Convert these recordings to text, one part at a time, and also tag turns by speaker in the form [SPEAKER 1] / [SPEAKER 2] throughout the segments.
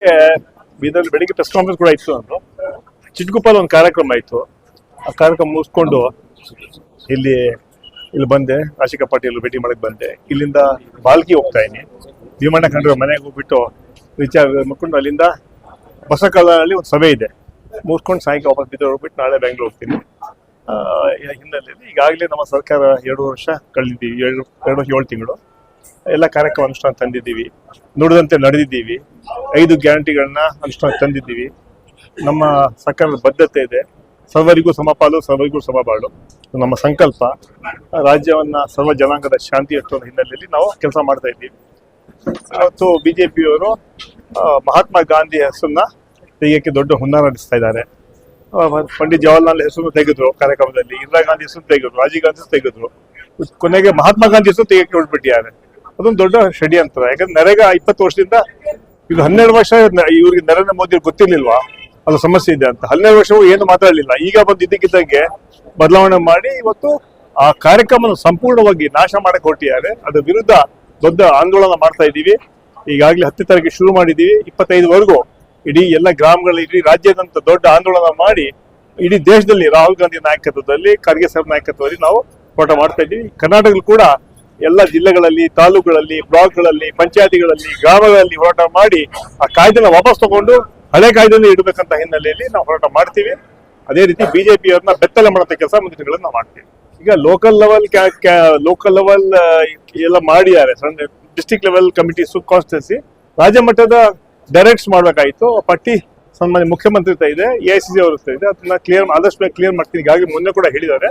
[SPEAKER 1] ಬೆಳಗ್ಗೆ ಬೀದರ್ ಬೆಳಿಗ್ಗೆ press conference ಕೂಡ ಇತ್ತು. ಅಂದ್ರು ಚಿಟ್ಗುಪ್ಪಲ್ ಒಂದು ಕಾರ್ಯಕ್ರಮ ಆಯ್ತು. ಆ ಕಾರ್ಯಕ್ರಮ ಮುಗಿಸ್ಕೊಂಡು ಇಲ್ಲಿ ಬಂದೆ. ರಾಶಿಕಾ ಪಾಟೀಲ್ ಭೇಟಿ ಮಾಡಕ್ ಬಂದೆ. ಇಲ್ಲಿಂದ ಬಾಲ್ಕಿ ಹೋಗ್ತಾ ಇದೀನಿ. ಭೀಮಣ್ಣ ಖಂಡ್ರೆ ಮನೆಗೆ ಹೋಗ್ಬಿಟ್ಟು ವಿಚಾರ ಮಾಡ್ಕೊಂಡು ಅಲ್ಲಿಂದ ಬಸಕಲ್ಲಲ್ಲಿ ಒಂದು ಸಭೆ ಇದೆ, ಮುಗಿಸ್ಕೊಂಡು ಸಾಯಂಕಾಲ ವಾಪಸ್ ಬೀದರ್ ಹೋಗ್ಬಿಟ್ಟು ನಾಳೆ ಬೆಂಗಳೂರು ಹೋಗ್ತೀನಿ. ಹಿನ್ನೆಲೆಯಲ್ಲಿ ಈಗಾಗಲೇ ನಮ್ಮ ಸರ್ಕಾರ 2 ವರ್ಷ ಕಳೆದಿದ್ದೀವಿ, 2 ವರ್ಷ 7 ತಿಂಗಳು ಎಲ್ಲ ಕಾರ್ಯಕ್ರಮ ಅನುಷ್ಠಾನ ತಂದಿದ್ದೀವಿ, ನುಡಿದಂತೆ ನಡೆದಿದ್ದೀವಿ, 5 ಗ್ಯಾರಂಟಿಗಳನ್ನ ಅನುಷ್ಠಾನ ತಂದಿದ್ದೀವಿ. ನಮ್ಮ ಸರ್ಕಾರದ ಬದ್ಧತೆ ಇದೆ, ಸರ್ವರಿಗೂ ಸಮಪಾಲು ಸರ್ವರಿಗೂ ಸಮಬಾಳು ನಮ್ಮ ಸಂಕಲ್ಪ. ರಾಜ್ಯವನ್ನ ಸರ್ವ ಜನಾಂಗದ ಶಾಂತಿ ಹಚ್ಚುವ ಹಿನ್ನೆಲೆಯಲ್ಲಿ ನಾವು ಕೆಲಸ ಮಾಡ್ತಾ ಇದ್ದೀವಿ. ಇವತ್ತು ಬಿಜೆಪಿಯವರು ಮಹಾತ್ಮ ಗಾಂಧಿ ಹೆಸರನ್ನ ತೆಗೆಯಕ್ಕೆ ದೊಡ್ಡ ಹುನ್ನಾರ ನಡೆಸ್ತಾ ಇದ್ದಾರೆ. ಪಂಡಿತ್ ಜವಾಹರ್ಲಾಲ್ ಹೆಸರು ತೆಗೆದ್ರು ಕಾರ್ಯಕ್ರಮದಲ್ಲಿ, ಇಂದಿರಾ ಗಾಂಧಿ ಹೆಸರು ತೆಗೆದ್ರು, ರಾಜೀವ್ ಗಾಂಧಿ ಹೆಸರು ತೆಗೆದ್ರು, ಕೊನೆಗೆ ಮಹಾತ್ಮ ಗಾಂಧಿ ಹೆಸರು ತೆಗೆಯಕ್ಕೆ ಹೊರಟ್ಬಿಟ್ಟಿದ್ದಾರೆ. ಅದೊಂದು ದೊಡ್ಡ ಷಡ್ಯಂತ್ರ. ಯಾಕಂದ್ರೆ ನರೇಗಾ 20 ವರ್ಷದಿಂದ ಇದು 12 ವರ್ಷ ಇವ್ರಿಗೆ ನರೇಂದ್ರ ಮೋದಿ ಗೊತ್ತಿರ್ಲಿಲ್ವಾ ಅದು ಸಮಸ್ಯೆ ಇದೆ ಅಂತ. 12 ವರ್ಷವೂ ಏನು ಮಾತಾಡಲಿಲ್ಲ. ಈಗ ಬಂದು ಇದ್ದಕ್ಕಿದ್ದಂಗೆ ಬದಲಾವಣೆ ಮಾಡಿ ಇವತ್ತು ಆ ಕಾರ್ಯಕ್ರಮ ಸಂಪೂರ್ಣವಾಗಿ ನಾಶ ಮಾಡಕ್ ಹೊರಟಿದ್ದಾರೆ. ಅದ್ರ ವಿರುದ್ಧ ದೊಡ್ಡ ಆಂದೋಲನ ಮಾಡ್ತಾ ಇದ್ದೀವಿ. ಈಗಾಗಲೇ 10 ತಾರೀಕು ಶುರು ಮಾಡಿದ್ದೀವಿ, 25ವರೆಗೂ ಇಡೀ ಎಲ್ಲ ಗ್ರಾಮಗಳಲ್ಲಿ, ಇಡೀ ರಾಜ್ಯದಂತ ದೊಡ್ಡ ಆಂದೋಲನ ಮಾಡಿ ಇಡೀ ದೇಶದಲ್ಲಿ ರಾಹುಲ್ ಗಾಂಧಿ ನಾಯಕತ್ವದಲ್ಲಿ, ಖರ್ಗೆ ಸಾಹೇಬ್ ನಾಯಕತ್ವದಲ್ಲಿ ನಾವು ಹೋರಾಟ ಮಾಡ್ತಾ ಇದ್ದೀವಿ. ಕರ್ನಾಟಕದಲ್ಲಿ ಕೂಡ ಎಲ್ಲ ಜಿಲ್ಲೆಗಳಲ್ಲಿ, ತಾಲೂಕುಗಳಲ್ಲಿ, ಬ್ಲಾಕ್ಗಳಲ್ಲಿ, ಪಂಚಾಯತಿಗಳಲ್ಲಿ, ಗ್ರಾಮಗಳಲ್ಲಿ ಹೋರಾಟ ಮಾಡಿ ಆ ಕಾಯ್ದೆನ ವಾಪಸ್ ತಗೊಂಡು ಹಳೆ ಕಾಯ್ದೆಯನ್ನು ಇಡಬೇಕಂತ ಹಿನ್ನೆಲೆಯಲ್ಲಿ ನಾವು ಹೋರಾಟ ಮಾಡ್ತೀವಿ. ಅದೇ ರೀತಿ ಬಿಜೆಪಿಯವ್ರನ್ನ ಬೆತ್ತಲೆ ಮಾಡುವಂತ ಕೆಲಸ ಮುಂದಿನ ದಿನಗಳಲ್ಲಿ ನಾವು ಮಾಡ್ತೀವಿ. ಈಗ ಲೋಕಲ್ ಲೆವೆಲ್ ಎಲ್ಲ ಮಾಡಿದ್ದಾರೆ, ಡಿಸ್ಟ್ರಿಕ್ಟ್ ಲೆವೆಲ್ ಕಮಿಟೀಸ್, ಕಾನ್ಸ್ಟಿಟ್ಯೂನ್ಸಿ, ರಾಜ್ಯ ಮಟ್ಟದ ಡೈರೆಕ್ಟ್ಸ್ ಮಾಡ್ಬೇಕಾಯ್ತು. ಪಟ್ಟಿ ಸನ್ಮಾನ್ಯ ಮುಖ್ಯಮಂತ್ರಿ ಇದೆ, AICC ಅವ್ರ ಇದೆ. ಅದನ್ನ ಆದಷ್ಟು ಬೇಗ ಕ್ಲಿಯರ್ ಮಾಡ್ತೀನಿ. ಈಗಾಗಲೇ ಮೊನ್ನೆ ಕೂಡ ಹೇಳಿದ್ದಾರೆ.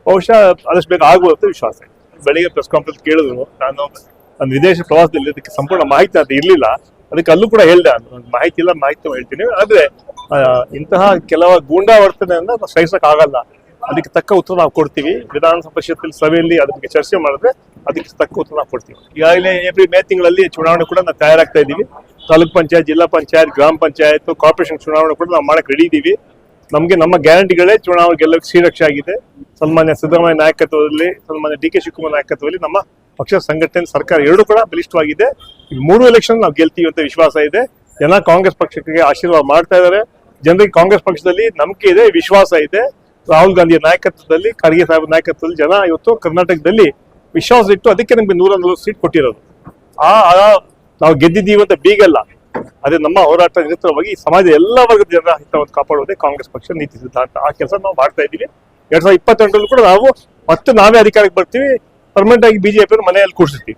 [SPEAKER 1] ಬಹುಶಃ ಆದಷ್ಟು ಬೇಗ ಆಗುವಂತ ವಿಶ್ವಾಸ ಇದೆ. ಬೆಳಿಗ್ಗೆ ಪ್ರೆಸ್ ಕಾನ್ಫರೆನ್ಸ್ ಕೇಳಿದ್ರು, ನಾನು ವಿದೇಶ ಪ್ರವಾಸದಲ್ಲಿ ಅದಕ್ಕೆ ಸಂಪೂರ್ಣ ಮಾಹಿತಿ ಅದು ಇರ್ಲಿಲ್ಲ, ಅದಕ್ಕೆ ಅಲ್ಲೂ ಕೂಡ ಹೇಳ್ದೆ, ಮಾಹಿತಿ ಇಲ್ಲ, ಮಾಹಿತಿ ಹೇಳ್ತೀನಿ. ಆದ್ರೆ ಇಂತಹ ಕೆಲವು ಗೂಂಡಾ ವರ್ತನೆಯನ್ನ ನಾವು ಸಹಿಸಕ್ ಆಗಲ್ಲ. ಅದಕ್ಕೆ ತಕ್ಕ ಉತ್ತರ ನಾವು ಕೊಡ್ತೀವಿ. ವಿಧಾನಸಭಾ ಪರಿಷತ್ತಲ್ಲಿ ಸಭೆಯಲ್ಲಿ ಅದ್ರ ಬಗ್ಗೆ ಚರ್ಚೆ ಮಾಡಿದ್ರೆ ಅದಕ್ಕೆ ತಕ್ಕ ಉತ್ತರ ನಾವು ಕೊಡ್ತೀವಿ. ಈಗಾಗಲೇ ಏಪ್ರಿಲ್ ಮೇ ತಿಂಗಳಲ್ಲಿ ಚುನಾವಣೆ ಕೂಡ ನಾವು ತಯಾರಾಗ್ತಾ ಇದ್ದೀವಿ. ತಾಲೂಕ್ ಪಂಚಾಯತ್, ಜಿಲ್ಲಾ ಪಂಚಾಯತ್, ಗ್ರಾಮ ಪಂಚಾಯತ್, ಕಾರ್ಪೊರೇಷನ್ ಚುನಾವಣೆ ಕೂಡ ನಾವು ಮಾಡಕ್ ರೆಡಿ ಇದ್ದೀವಿ. ನಮ್ಗೆ ನಮ್ಮ ಗ್ಯಾರಂಟಿಗಳೇ ಚುನಾವಣೆ ಗೆಲ್ಲಕ್ಕೆ ಶ್ರೀರಕ್ಷೆ ಆಗಿದೆ. ಸನ್ಮಾನ್ಯ ಸಿದ್ದರಾಮಯ್ಯ ನಾಯಕತ್ವದಲ್ಲಿ, ಸನ್ಮಾನ್ಯ DK ಶಿವಕುಮಾರ್ ನಾಯಕತ್ವದಲ್ಲಿ ನಮ್ಮ ಪಕ್ಷ ಸಂಘಟನೆ, ಸರ್ಕಾರ ಎರಡೂ ಕೂಡ ಬಲಿಷ್ಠವಾಗಿದೆ. ಈ 3 ಎಲೆಕ್ಷನ್ ನಾವು ಗೆಲ್ತೀವಿ ಅಂತ ವಿಶ್ವಾಸ ಇದೆ. ಜನ ಕಾಂಗ್ರೆಸ್ ಪಕ್ಷಕ್ಕೆ ಆಶೀರ್ವಾದ ಮಾಡ್ತಾ ಇದ್ದಾರೆ. ಜನರಿಗೆ ಕಾಂಗ್ರೆಸ್ ಪಕ್ಷದಲ್ಲಿ ನಂಬಿಕೆ ಇದೆ, ವಿಶ್ವಾಸ ಇದೆ. ರಾಹುಲ್ ಗಾಂಧಿಯ ನಾಯಕತ್ವದಲ್ಲಿ, ಖರ್ಗೆ ಸಾಹೇಬ್ ನಾಯಕತ್ವದಲ್ಲಿ ಜನ ಇವತ್ತು ಕರ್ನಾಟಕದಲ್ಲಿ ವಿಶ್ವಾಸ ಇಟ್ಟು ಅದಕ್ಕೆ ನಮ್ಗೆ 140 ಸೀಟ್ ಕೊಟ್ಟಿರೋದು. ನಾವು ಗೆದ್ದಿದ್ದೀವಿ ಅಂತ ಬೀಗಲ್ಲ. ಅದೇ ನಮ್ಮ ಹೋರಾಟ ನಿರಂತರವಾಗಿ ಸಮಾಜದ ಎಲ್ಲ ವರ್ಗದ ಜನರ ಹಿತವನ್ನು ಕಾಪಾಡುವುದೇ ಕಾಂಗ್ರೆಸ್ ಪಕ್ಷ ನೀತಿ ಸಿದ್ಧಾಂತ. ಆ ಕೆಲಸ ನಾವು ಮಾಡ್ತಾ ಇದ್ದೀವಿ. 2022 ಕೂಡ ನಾವು ಮತ್ತೆ ನಾವೇ ಅಧಿಕಾರಕ್ಕೆ ಬರ್ತೀವಿ. ಪರ್ಮನೆಂಟ್ ಆಗಿ ಬಿಜೆಪಿ ಮನೆಯಲ್ಲಿ ಕೂರಿಸ್ತೀವಿ.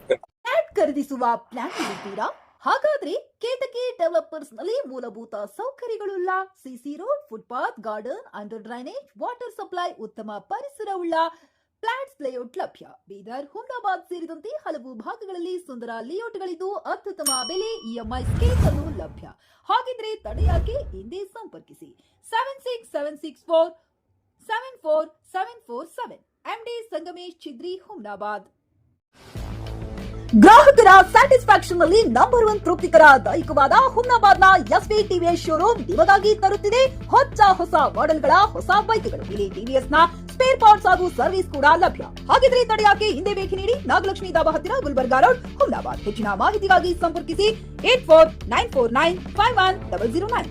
[SPEAKER 2] ಖರೀದಿಸುವ ಪ್ಲಾನ್ ಇದ್ದೀರಾ? ಹಾಗಾದ್ರೆ ಕೇತಕಿ ಡೆವಲಪರ್ಸ್ ನಲ್ಲಿ ಮೂಲಭೂತ ಸೌಕರ್ಯಗಳುಳ್ಳ CC road, footpath, garden, under drainage, water supply, ಉತ್ತಮ ಪರಿಸರವುಳ್ಳ ಫ್ಲಾಟ್ಸ್ ಲೇಔಟ್ ಲಭ್ಯ. ಬೀದರ್, ಹುಮ್ನಾಬಾದ್ ಸೇರಿದಂತೆ ಹಲವು ಭಾಗಗಳಲ್ಲಿ ಸುಂದರ ಲೇಔಟ್ಗಳಿದ್ದು ಅತ್ಯುತ್ತಮ ಬೆಲೆ, EMI ಸ್ಕೀಮ್ ಅನ್ನು ಲಭ್ಯ. ಹಾಗಿದ್ರೆ ತಡೆಯಾಕೆ, ಹಿಂದೆ ಸಂಪರ್ಕಿಸಿ 7676474747 MD ಸಂಗಮೇಶ್ ಚಿದ್ರಿ, ಹುಮ್ನಾಬಾದ್. ಗ್ರಾಹಕರ ಸ್ಯಾಟಿಸ್ಫ್ಯಾಕ್ಷನ್ ನಲ್ಲಿ ನಂಬರ್ 1 ತೃಪ್ತಿಕರ ದೈಹಿಕವಾದ ಹುಮ್ನಾಬಾದ್ನ SV TVS ಶೋರೂಮ್ ನಿಮಗಾಗಿ ತರುತ್ತಿದೆ ಹೊಸ ಮಾಡೆಲ್ಗಳ ಹೊಸ ಬೈಕ್ಗಳು. ಇಲ್ಲಿ TVS ನ ಸ್ಪೇರ್ ಪಾರ್ಟ್ಸ್ ಹಾಗೂ ಸರ್ವಿಸ್ ಕೂಡ ಲಭ್ಯ. ಹಾಗಿದ್ರೆ ತಡೆಯಾಕೆ, ಹಿಂದೆ ಭೇಟಿ ನೀಡಿ. ನಾಗಲಕ್ಷ್ಮಿ ದಾಬಾ ಹತ್ತಿರ, ಗುಲ್ಬರ್ಗಾ ರೋಡ್, ಹುಮ್ನಾಬಾದ್. ಹೆಚ್ಚಿನ ಮಾಹಿತಿಗಾಗಿ ಸಂಪರ್ಕಿಸಿ 8494951009.